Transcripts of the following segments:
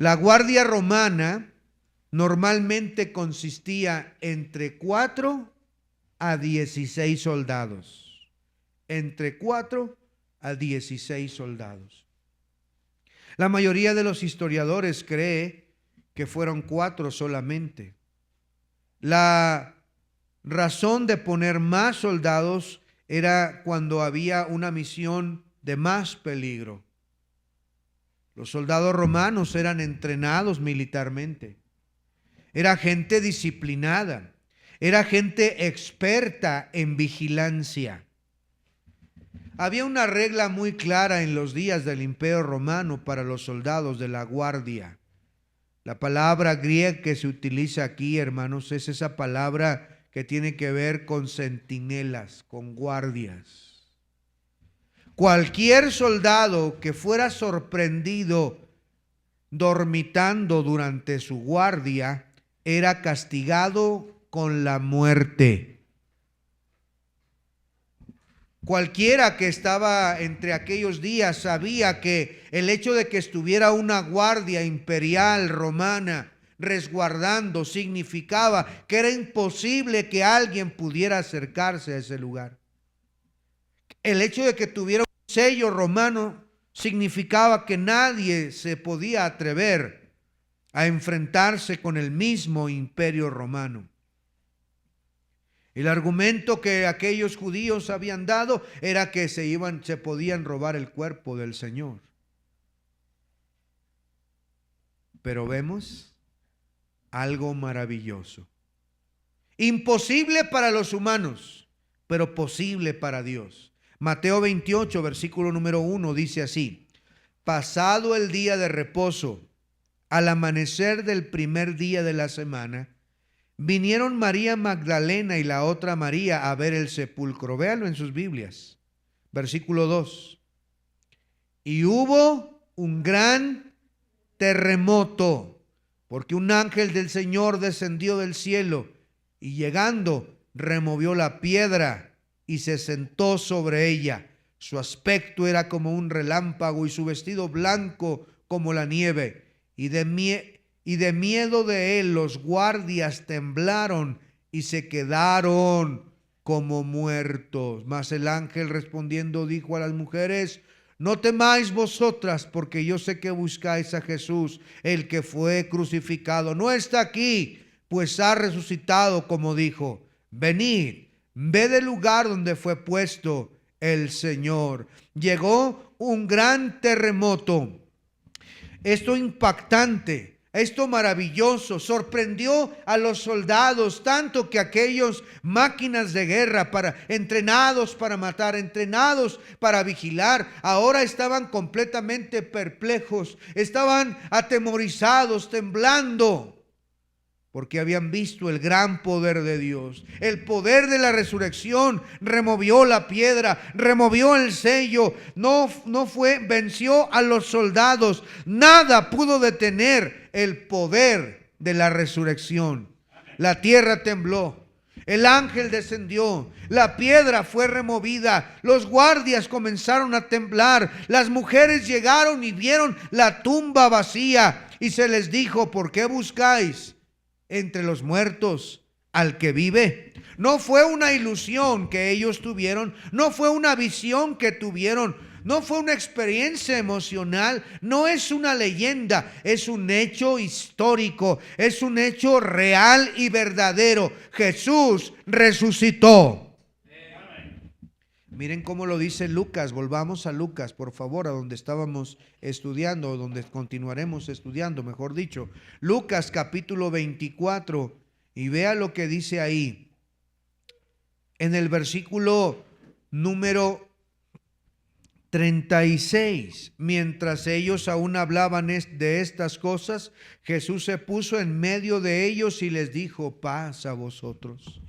La guardia romana normalmente consistía entre 4 a 16 soldados. Entre 4 a 16 soldados. La mayoría de los historiadores cree que fueron 4 solamente. La razón de poner más soldados era cuando había una misión de más peligro. Los soldados romanos eran entrenados militarmente. Era gente disciplinada. Era gente experta en vigilancia. Había una regla muy clara en los días del Imperio Romano para los soldados de la guardia. La palabra griega que se utiliza aquí, hermanos, es esa palabra que tiene que ver con centinelas, con guardias. Cualquier soldado que fuera sorprendido dormitando durante su guardia era castigado con la muerte. Cualquiera que estaba entre aquellos días sabía que el hecho de que estuviera una guardia imperial romana resguardando significaba que era imposible que alguien pudiera acercarse a ese lugar. El hecho de que tuviera un sello romano significaba que nadie se podía atrever a enfrentarse con el mismo imperio romano. El argumento que aquellos judíos habían dado era que se podían robar el cuerpo del Señor. Pero vemos algo maravilloso. Imposible para los humanos, pero posible para Dios. Mateo 28, versículo número 1 dice así: pasado el día de reposo, al amanecer del primer día de la semana, vinieron María Magdalena y la otra María a ver el sepulcro. Véanlo en sus Biblias. Versículo 2. Y hubo un gran terremoto, porque un ángel del Señor descendió del cielo y llegando removió la piedra y se sentó sobre ella. Su aspecto era como un relámpago y su vestido blanco como la nieve. Y de miedo de él los guardias temblaron y se quedaron como muertos. Mas el ángel respondiendo dijo a las mujeres: no temáis vosotras, porque yo sé que buscáis a Jesús, el que fue crucificado. No está aquí, pues ha resucitado, como dijo. Venid, ved el lugar donde fue puesto el Señor. Llegó un gran terremoto. Esto impactante, esto maravilloso, sorprendió a los soldados, tanto que aquellos máquinas de guerra entrenados para matar, entrenados para vigilar, ahora estaban completamente perplejos, estaban atemorizados, temblando, porque habían visto el gran poder de Dios. El poder de la resurrección removió la piedra, removió el sello, venció a los soldados. Nada pudo detener el poder de la resurrección. La tierra tembló, el ángel descendió, la piedra fue removida, los guardias comenzaron a temblar, las mujeres llegaron y vieron la tumba vacía y se les dijo: ¿por qué buscáis entre los muertos al que vive? No fue una ilusión que ellos tuvieron, no fue una visión que tuvieron, no fue una experiencia emocional, no es una leyenda, es un hecho histórico, es un hecho real y verdadero. Jesús resucitó. Miren cómo lo dice Lucas. Volvamos a Lucas, por favor, a donde estábamos estudiando, o donde continuaremos estudiando, mejor dicho. Lucas capítulo 24, y vea lo que dice ahí. En el versículo número 36, mientras ellos aún hablaban de estas cosas, Jesús se puso en medio de ellos y les dijo: paz a vosotros.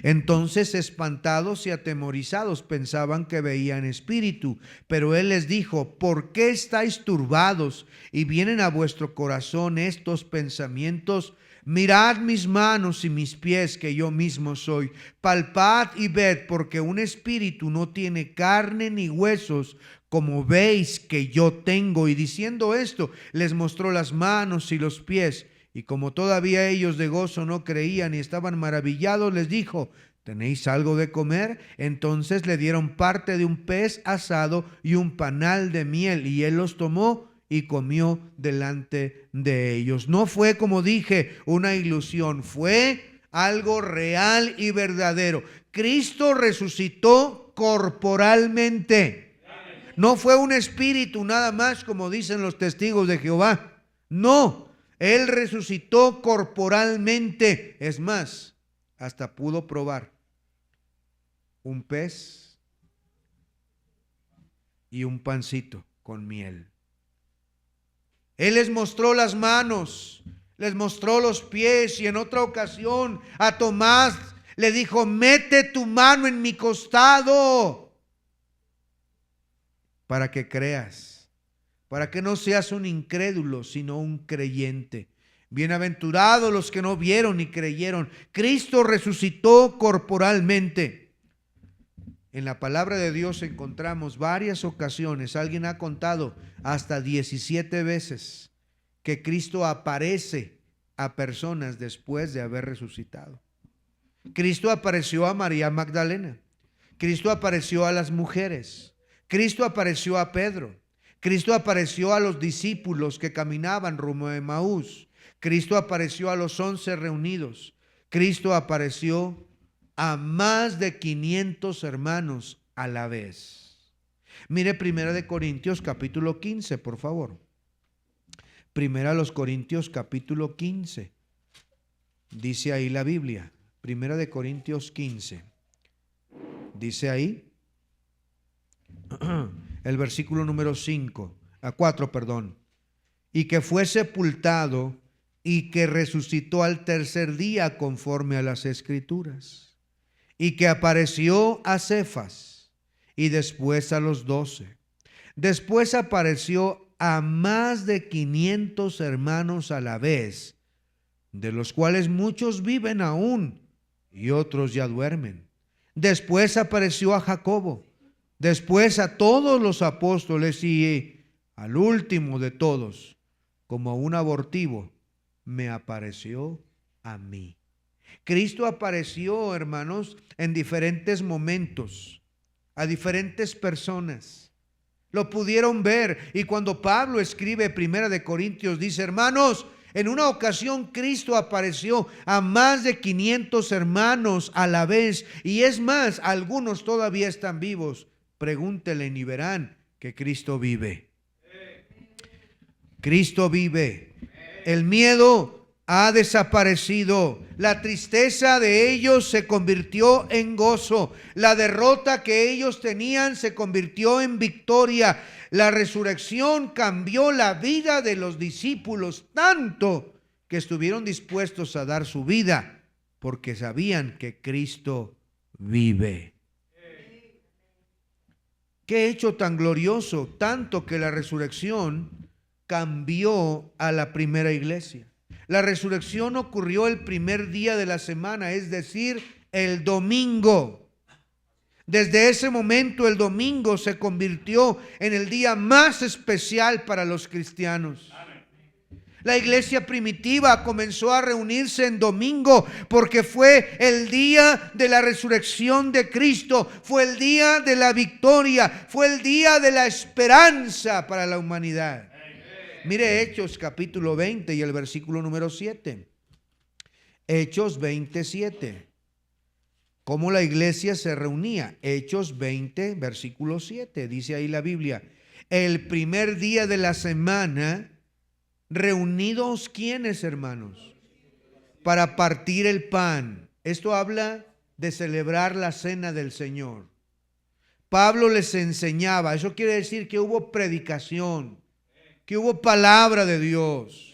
Entonces, espantados y atemorizados, pensaban que veían espíritu, pero él les dijo: ¿por qué estáis turbados y vienen a vuestro corazón estos pensamientos? Mirad mis manos y mis pies, que yo mismo soy. Palpad y ved, porque un espíritu no tiene carne ni huesos, como veis que yo tengo. Y diciendo esto, les mostró las manos y los pies. Y como todavía ellos de gozo no creían y estaban maravillados, les dijo: ¿tenéis algo de comer? Entonces le dieron parte de un pez asado y un panal de miel, y él los tomó y comió delante de ellos. No fue, como dije, una ilusión, fue algo real y verdadero. Cristo resucitó corporalmente. No fue un espíritu nada más, como dicen los testigos de Jehová. No, Él resucitó corporalmente. Es más, hasta pudo probar un pez y un pancito con miel. Él les mostró las manos, les mostró los pies, y en otra ocasión a Tomás le dijo: mete tu mano en mi costado para que creas, para que no seas un incrédulo, sino un creyente. Bienaventurados los que no vieron ni creyeron. Cristo resucitó corporalmente. En la palabra de Dios encontramos varias ocasiones, alguien ha contado hasta 17 veces, que Cristo aparece a personas después de haber resucitado. Cristo apareció a María Magdalena. Cristo apareció a las mujeres. Cristo apareció a Pedro. Cristo apareció a los discípulos que caminaban rumbo a Emaús. Cristo apareció a los 11 reunidos. Cristo apareció a más de 500 hermanos a la vez. Mire 1 Corintios capítulo 15, por favor. 1 Corintios capítulo 15. Dice ahí la Biblia. 1 Corintios 15. Dice ahí el versículo número 4, perdón. Y que fue sepultado y que resucitó al tercer día conforme a las Escrituras. Y que apareció a Cefas y después a los 12. Después apareció a más de 500 hermanos a la vez, de los cuales muchos viven aún y otros ya duermen. Después apareció a Jacobo, después a todos los apóstoles, y al último de todos, como un abortivo, me apareció a mí. Cristo apareció, hermanos, en diferentes momentos, a diferentes personas. Lo pudieron ver, y cuando Pablo escribe 1 Corintios, dice: hermanos, en una ocasión Cristo apareció a más de 500 hermanos a la vez, y es más, algunos todavía están vivos. Pregúntenle y verán que Cristo vive. Cristo vive. El miedo ha desaparecido. La tristeza de ellos se convirtió en gozo. La derrota que ellos tenían se convirtió en victoria. La resurrección cambió la vida de los discípulos tanto que estuvieron dispuestos a dar su vida porque sabían que Cristo vive. Qué hecho tan glorioso, tanto que la resurrección cambió a la primera iglesia. La resurrección ocurrió el primer día de la semana, es decir, el domingo. Desde ese momento el domingo se convirtió en el día más especial para los cristianos. La iglesia primitiva comenzó a reunirse en domingo porque fue el día de la resurrección de Cristo, fue el día de la victoria, fue el día de la esperanza para la humanidad. Mire Hechos capítulo 20 y el versículo número 7. Hechos 27. ¿Cómo la iglesia se reunía? Hechos 20, versículo 7. Dice ahí la Biblia: el primer día de la semana, reunidos, ¿quiénes, hermanos? Para partir el pan. Esto habla de celebrar la cena del Señor. Pablo les enseñaba. Eso quiere decir que hubo predicación, que hubo palabra de Dios.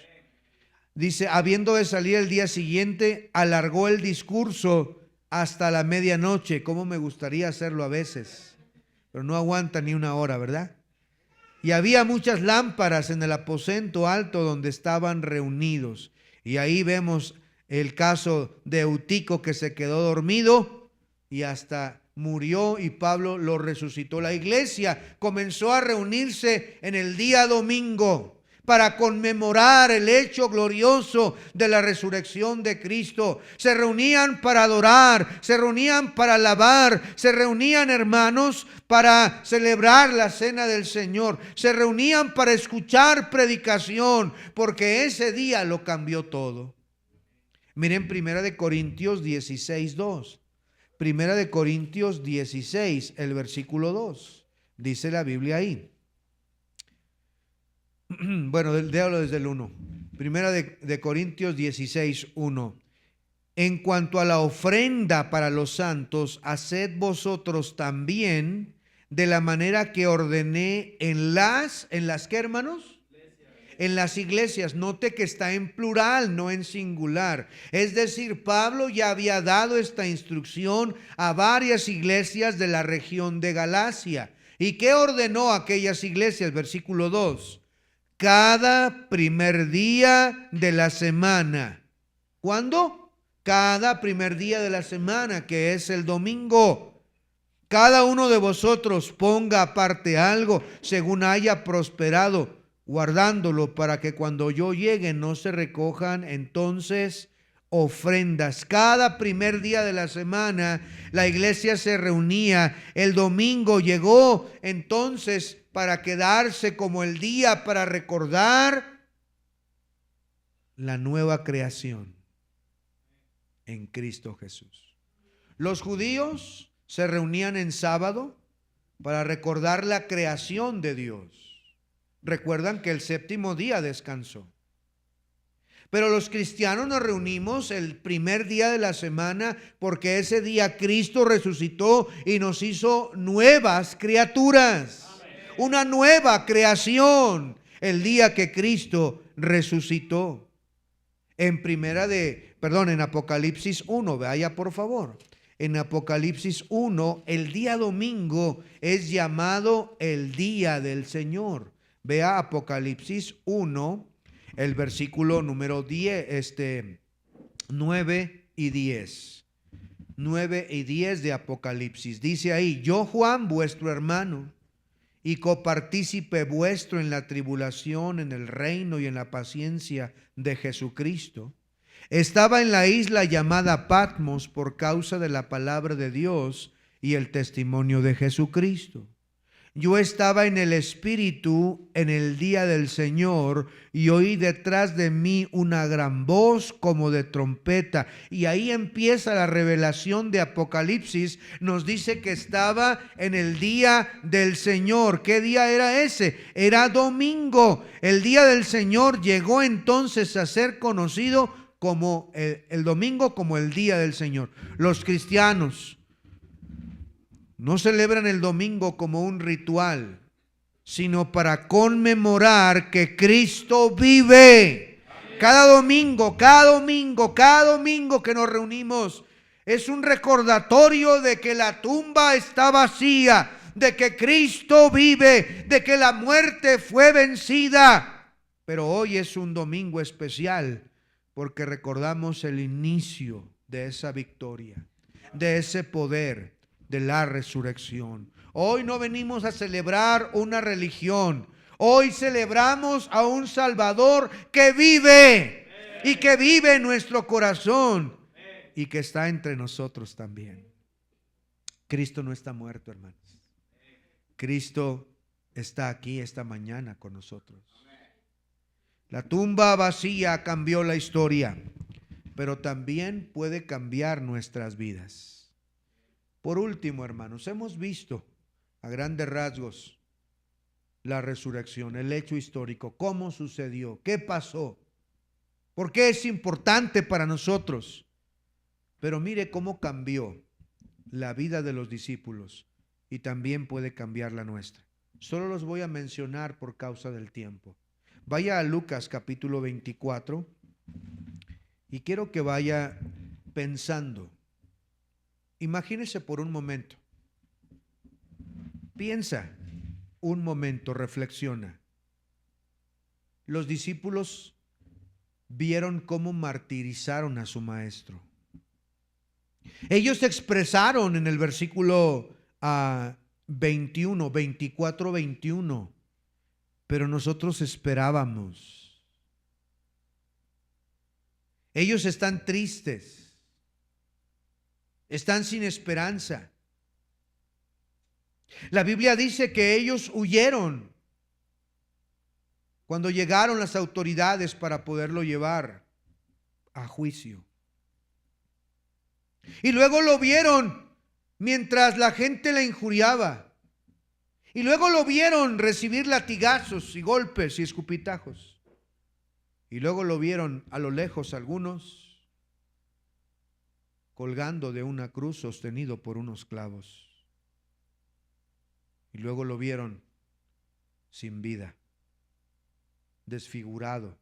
Dice: habiendo de salir el día siguiente, alargó el discurso hasta la medianoche. Como me gustaría hacerlo a veces, pero no aguanta ni una hora, ¿verdad? Y había muchas lámparas en el aposento alto donde estaban reunidos. Y ahí vemos el caso de Eutico, que se quedó dormido y hasta murió, y Pablo lo resucitó. La iglesia comenzó a reunirse en el día domingo para conmemorar el hecho glorioso de la resurrección de Cristo. Se reunían para adorar, se reunían para alabar, se reunían, hermanos, para celebrar la cena del Señor, se reunían para escuchar predicación, porque ese día lo cambió todo. Miren 1 Corintios 16, 2. 1 Corintios 16, el versículo 2. Dice la Biblia ahí. Bueno, léalo desde el 1. 1 Corintios 16, 1. En cuanto a la ofrenda para los santos, haced vosotros también de la manera que ordené en las ¿qué, hermanos? En las iglesias. Note que está en plural, no en singular. Es decir, Pablo ya había dado esta instrucción a varias iglesias de la región de Galacia. ¿Y qué ordenó a aquellas iglesias? Versículo 2. Cada primer día de la semana. ¿Cuándo? Cada primer día de la semana, que es el domingo. Cada uno de vosotros ponga aparte algo según haya prosperado, guardándolo para que cuando yo llegue no se recojan entonces ofrendas. Cada primer día de la semana la iglesia se reunía. El domingo llegó entonces para quedarse como el día para recordar la nueva creación en Cristo Jesús. Los judíos se reunían en sábado para recordar la creación de Dios. Recuerdan que el séptimo día descansó. Pero los cristianos nos reunimos el primer día de la semana porque ese día Cristo resucitó y nos hizo nuevas criaturas. Una nueva creación el día que Cristo resucitó. En Apocalipsis 1, vaya por favor. En Apocalipsis 1, el día domingo es llamado el día del Señor. Vea Apocalipsis 1, el versículo número 9 y 10. 9 y 10 de Apocalipsis. Dice ahí: yo, Juan, vuestro hermano, y copartícipe vuestro en la tribulación, en el reino y en la paciencia de Jesucristo, estaba en la isla llamada Patmos por causa de la palabra de Dios y el testimonio de Jesucristo. Yo estaba en el Espíritu en el día del Señor y oí detrás de mí una gran voz como de trompeta. Y ahí empieza la revelación de Apocalipsis. Nos dice que estaba en el día del Señor. ¿Qué día era ese? Era domingo. El día del Señor llegó entonces a ser conocido como el domingo, como el día del Señor. Los cristianos no celebran el domingo como un ritual, sino para conmemorar que Cristo vive. Cada domingo que nos reunimos es un recordatorio de que la tumba está vacía, de que Cristo vive, de que la muerte fue vencida. Pero hoy es un domingo especial porque recordamos el inicio de esa victoria, de ese poder, de la resurrección. Hoy no venimos a celebrar una religión. Hoy celebramos a un Salvador que vive y que vive en nuestro corazón y que está entre nosotros también. Cristo no está muerto, hermanos. Cristo está aquí esta mañana con nosotros. La tumba vacía cambió la historia, pero también puede cambiar nuestras vidas. Por último, hermanos, hemos visto a grandes rasgos la resurrección, el hecho histórico, cómo sucedió, qué pasó, por qué es importante para nosotros. Pero mire cómo cambió la vida de los discípulos y también puede cambiar la nuestra. Solo los voy a mencionar por causa del tiempo. Vaya a Lucas capítulo 24 y quiero que vaya pensando. Imagínese por un momento. Piensa un momento, reflexiona. Los discípulos vieron cómo martirizaron a su maestro. Ellos expresaron en el versículo 24, 21, pero nosotros esperábamos. Ellos están tristes, están sin esperanza. La Biblia dice que ellos huyeron cuando llegaron las autoridades para poderlo llevar a juicio. Y luego lo vieron mientras la gente le injuriaba. Y luego lo vieron recibir latigazos y golpes y escupitajos. Y luego lo vieron a lo lejos algunos colgando de una cruz sostenido por unos clavos. Y luego lo vieron sin vida, desfigurado,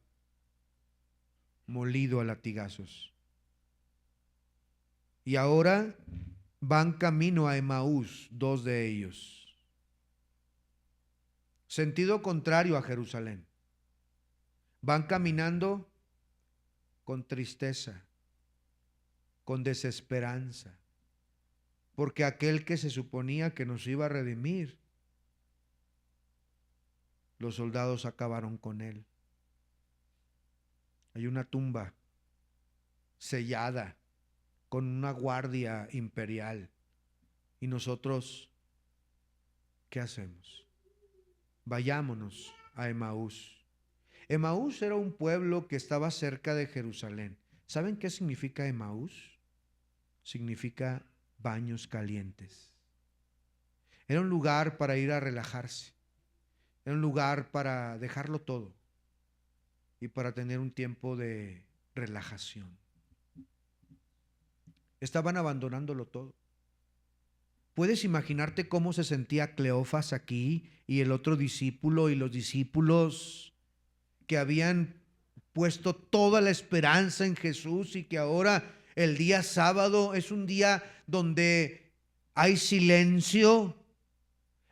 molido a latigazos. Y ahora van camino a Emaús, dos de ellos. Sentido contrario a Jerusalén. Van caminando con tristeza, con desesperanza, porque aquel que se suponía que nos iba a redimir, los soldados acabaron con él. Hay una tumba sellada con una guardia imperial. ¿Y nosotros qué hacemos? Vayámonos a Emaús. Emaús era un pueblo que estaba cerca de Jerusalén. ¿Saben qué significa Emaús? Significa baños calientes. Era un lugar para ir a relajarse. Era un lugar para dejarlo todo y para tener un tiempo de relajación. Estaban abandonándolo todo. ¿Puedes imaginarte cómo se sentía Cleofas aquí y el otro discípulo y los discípulos que habían puesto toda la esperanza en Jesús y que ahora el día sábado es un día donde hay silencio?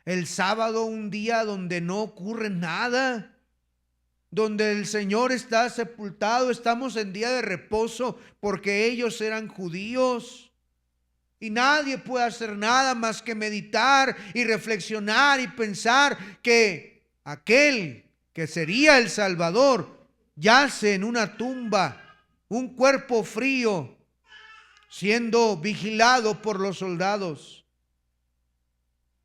El sábado, un día donde no ocurre nada, donde el Señor está sepultado. Estamos en día de reposo porque ellos eran judíos y nadie puede hacer nada más que meditar y reflexionar y pensar que aquel que sería el Salvador yace en una tumba, un cuerpo frío, siendo vigilado por los soldados.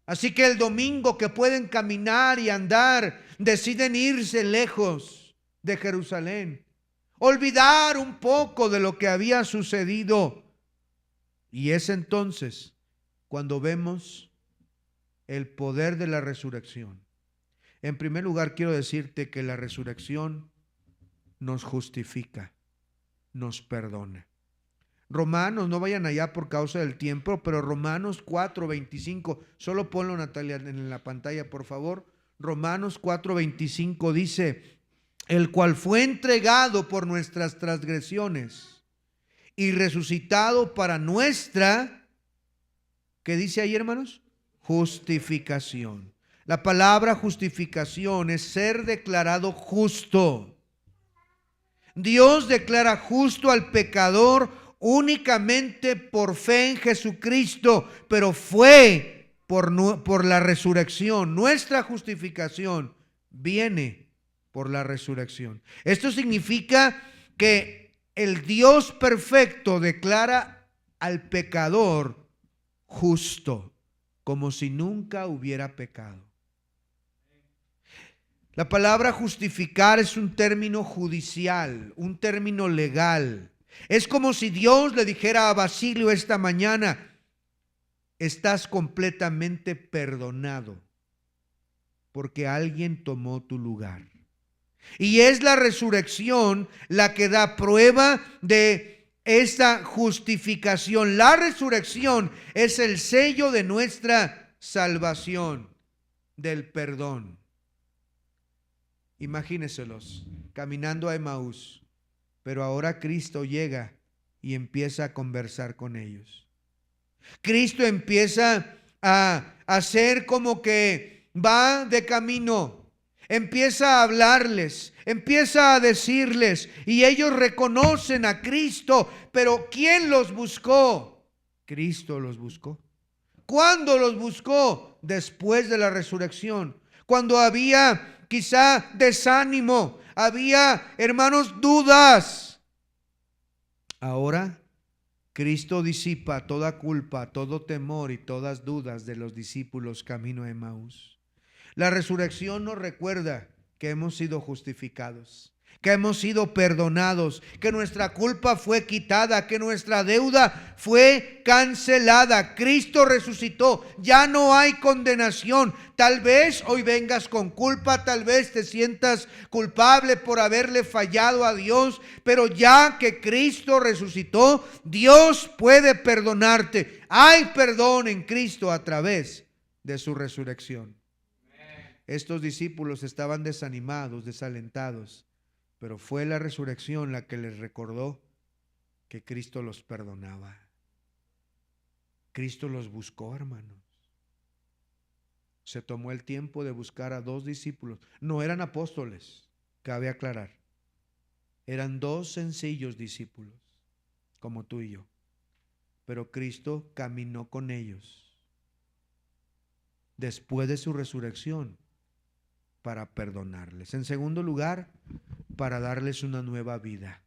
Así que el domingo que pueden caminar y andar, deciden irse lejos de Jerusalén, olvidar un poco de lo que había sucedido. Y es entonces cuando vemos el poder de la resurrección. En primer lugar, quiero decirte que la resurrección nos justifica, nos perdona. Romanos, no vayan allá por causa del tiempo, pero Romanos 4:25, solo ponlo, Natalia, en la pantalla, por favor. Romanos 4:25 dice: el cual fue entregado por nuestras transgresiones y resucitado para nuestra, ¿qué dice ahí, hermanos? Justificación. La palabra justificación es ser declarado justo. Dios declara justo al pecador únicamente por fe en Jesucristo, pero fue por la resurrección. Nuestra justificación viene por la resurrección. Esto significa que el Dios perfecto declara al pecador justo, como si nunca hubiera pecado. La palabra justificar es un término judicial, un término legal. Es como si Dios le dijera a Basilio esta mañana: estás completamente perdonado porque alguien tomó tu lugar. Y es la resurrección la que da prueba de esta justificación. La resurrección es el sello de nuestra salvación, del perdón. Imagínenselos caminando a Emaús. Pero ahora Cristo llega y empieza a conversar con ellos. Cristo empieza a hacer como que va de camino. empieza a hablarles, empieza a decirles, y ellos reconocen a Cristo. Pero ¿quién los buscó? Cristo los buscó. ¿Cuándo los buscó? Después de la resurrección, cuando había quizá desánimo, había, hermanos, dudas. Ahora Cristo disipa toda culpa, todo temor y todas dudas de los discípulos camino a Emaús. La resurrección nos recuerda que hemos sido justificados, que hemos sido perdonados, que nuestra culpa fue quitada, que nuestra deuda fue cancelada. Cristo resucitó, ya no hay condenación. Tal vez hoy vengas con culpa, tal vez te sientas culpable por haberle fallado a Dios, pero ya que Cristo resucitó, Dios puede perdonarte. Hay perdón en Cristo a través de su resurrección. Estos discípulos estaban desanimados, desalentados, pero fue la resurrección la que les recordó que Cristo los perdonaba. Cristo los buscó, hermanos. Se tomó el tiempo de buscar a 2 discípulos. No eran apóstoles, cabe aclarar. Eran 2 sencillos discípulos, como tú y yo. Pero Cristo caminó con ellos después de su resurrección para perdonarles. En segundo lugar, para darles una nueva vida.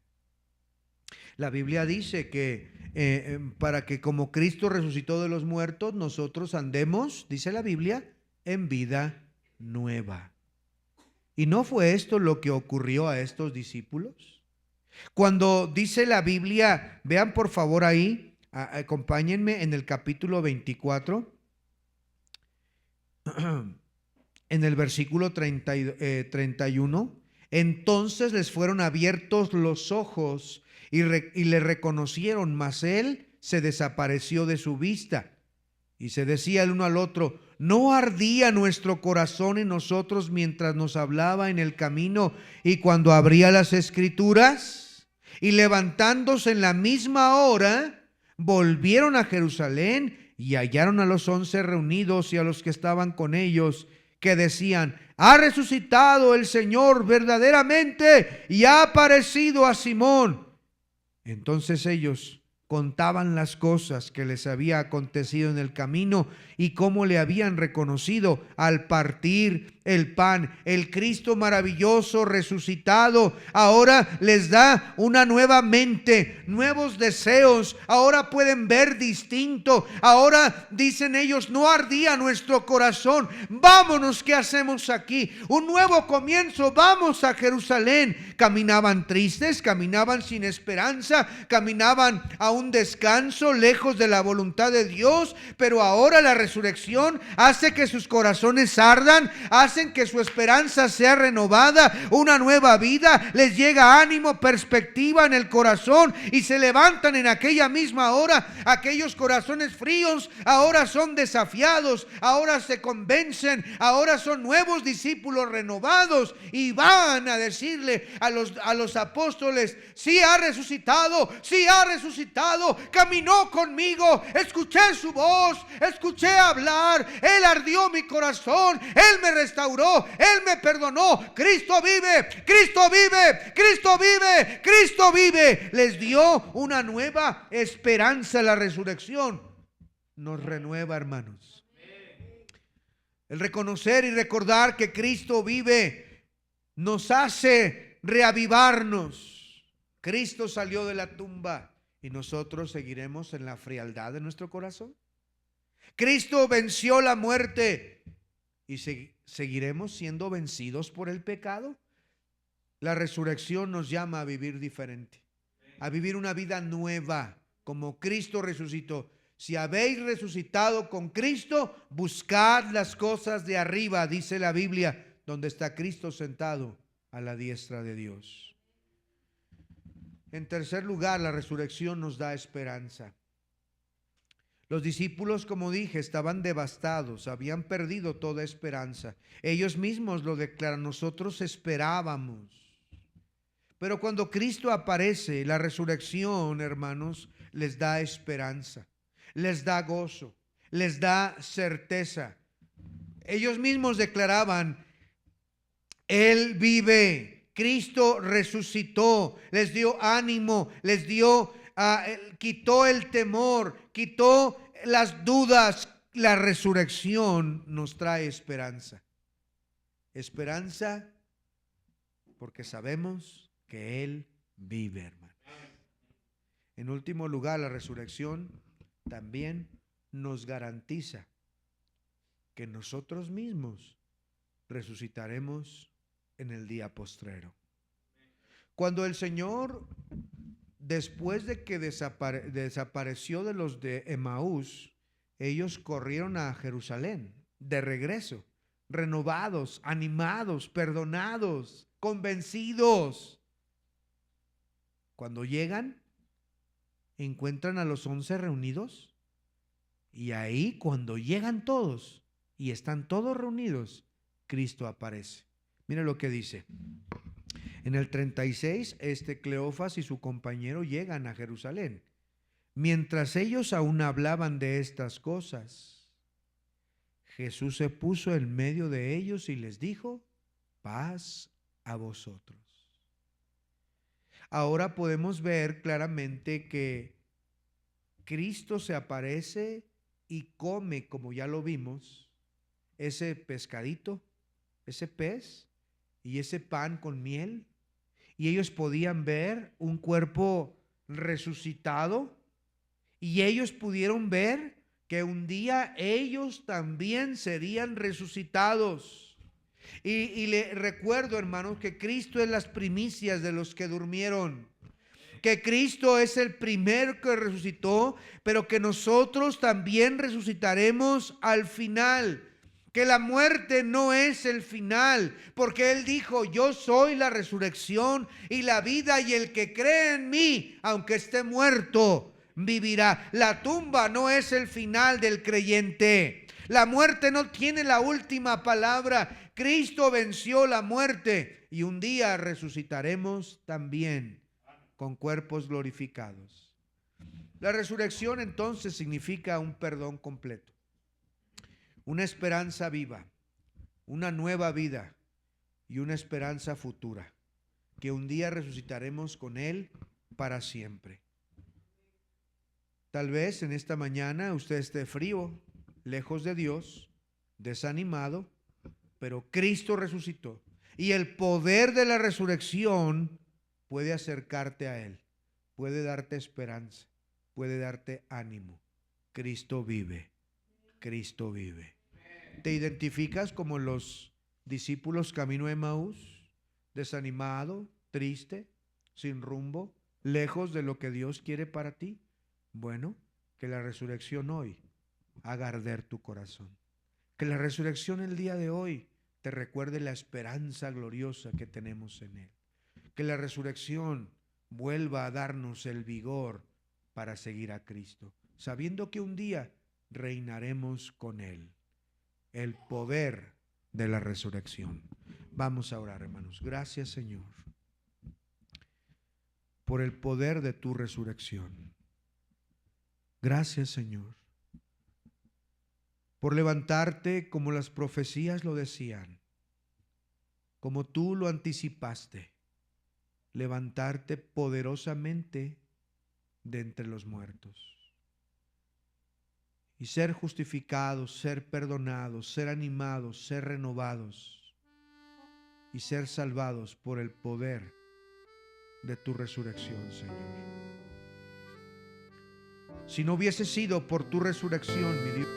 La Biblia dice que para que como Cristo resucitó de los muertos, nosotros andemos, dice la Biblia, en vida nueva. ¿Y no fue esto lo que ocurrió a estos discípulos? Cuando dice la Biblia, vean por favor ahí, acompáñenme en el capítulo 24, en el versículo 31, entonces les fueron abiertos los ojos y le reconocieron, mas él se desapareció de su vista. Y se decía el uno al otro, ¿no ardía nuestro corazón en nosotros mientras nos hablaba en el camino y cuando abría las Escrituras? Y levantándose en la misma hora, volvieron a Jerusalén y hallaron a los 11 reunidos y a los que estaban con ellos, que decían, ha resucitado el Señor verdaderamente y ha aparecido a Simón. Entonces ellos contaban las cosas que les había acontecido en el camino y cómo le habían reconocido al partir el pan. El Cristo maravilloso resucitado ahora les da una nueva mente, nuevos deseos. Ahora pueden ver distinto. Ahora dicen ellos, no ardía nuestro corazón. Vámonos, ¿qué hacemos aquí? Un nuevo comienzo, vamos a Jerusalén. Caminaban tristes, caminaban sin esperanza, caminaban a un descanso lejos de la voluntad de Dios, pero ahora la resurrección hace que sus corazones ardan, hacen que su esperanza sea renovada, una nueva vida, les llega ánimo, perspectiva en el corazón y se levantan en aquella misma hora. Aquellos corazones fríos ahora son desafiados, ahora se convencen, ahora son nuevos discípulos renovados y van a decirle a los apóstoles, sí ha resucitado, caminó conmigo, escuché su voz, escuché hablar, él ardió mi corazón, él me restauró, él me perdonó. Cristo vive, Cristo vive, Cristo vive, Cristo vive. Les dio una nueva esperanza. La resurrección nos renueva, hermanos. El reconocer y recordar que Cristo vive nos hace reavivarnos. Cristo salió de la tumba y nosotros seguiremos en la frialdad de nuestro corazón. Cristo venció la muerte y seguiremos siendo vencidos por el pecado. La resurrección nos llama a vivir diferente, a vivir una vida nueva como Cristo resucitó. Si habéis resucitado con Cristo, buscad las cosas de arriba, dice la Biblia, donde está Cristo sentado a la diestra de Dios. En tercer lugar, la resurrección nos da esperanza. Los discípulos, como dije, estaban devastados, habían perdido toda esperanza. Ellos mismos lo declaran, nosotros esperábamos. Pero cuando Cristo aparece, la resurrección, hermanos, les da esperanza, les da gozo, les da certeza. Ellos mismos declaraban, Él vive. Cristo resucitó, les dio ánimo, les dio, quitó el temor, quitó las dudas. La resurrección nos trae esperanza. Esperanza porque sabemos que Él vive, hermano. En último lugar, la resurrección también nos garantiza que nosotros mismos resucitaremos en el día postrero. Cuando el Señor, después de que desapareció de los de Emaús, ellos corrieron a Jerusalén de regreso, renovados, animados, perdonados, convencidos. Cuando llegan, encuentran a los 11 reunidos, y ahí cuando llegan todos y están todos reunidos, Cristo aparece. Mira lo que dice. En el 36, Cleofas y su compañero llegan a Jerusalén. Mientras ellos aún hablaban de estas cosas, Jesús se puso en medio de ellos y les dijo: paz a vosotros. Ahora podemos ver claramente que Cristo se aparece y come, como ya lo vimos, ese pescadito, ese pez y ese pan con miel. Y ellos podían ver un cuerpo resucitado, y ellos pudieron ver que un día ellos también serían resucitados. Y le recuerdo, hermanos, que Cristo es las primicias de los que durmieron, que Cristo es el primero que resucitó, pero que nosotros también resucitaremos al final. Que la muerte no es el final, porque Él dijo: yo soy la resurrección y la vida, y el que cree en mí, aunque esté muerto, vivirá. La tumba no es el final del creyente. La muerte no tiene la última palabra. Cristo venció la muerte y un día resucitaremos también con cuerpos glorificados. La resurrección entonces significa un perdón completo, una esperanza viva, una nueva vida y una esperanza futura, que un día resucitaremos con Él para siempre. Tal vez en esta mañana usted esté frío, lejos de Dios, desanimado, pero Cristo resucitó y el poder de la resurrección puede acercarte a Él, puede darte esperanza, puede darte ánimo. Cristo vive, Cristo vive. ¿Te identificas como los discípulos camino a Emaús? Desanimado, triste, sin rumbo, lejos de lo que Dios quiere para ti. Bueno, que la resurrección hoy haga arder tu corazón. Que la resurrección el día de hoy te recuerde la esperanza gloriosa que tenemos en Él. Que la resurrección vuelva a darnos el vigor para seguir a Cristo, sabiendo que un día reinaremos con Él. El poder de la resurrección. Vamos a orar, hermanos. Gracias, Señor, por el poder de tu resurrección. Gracias, Señor, por levantarte como las profecías lo decían, como tú lo anticipaste, levantarte poderosamente de entre los muertos. Y ser justificados, ser perdonados, ser animados, ser renovados y ser salvados por el poder de tu resurrección, Señor. Si no hubiese sido por tu resurrección, mi Dios,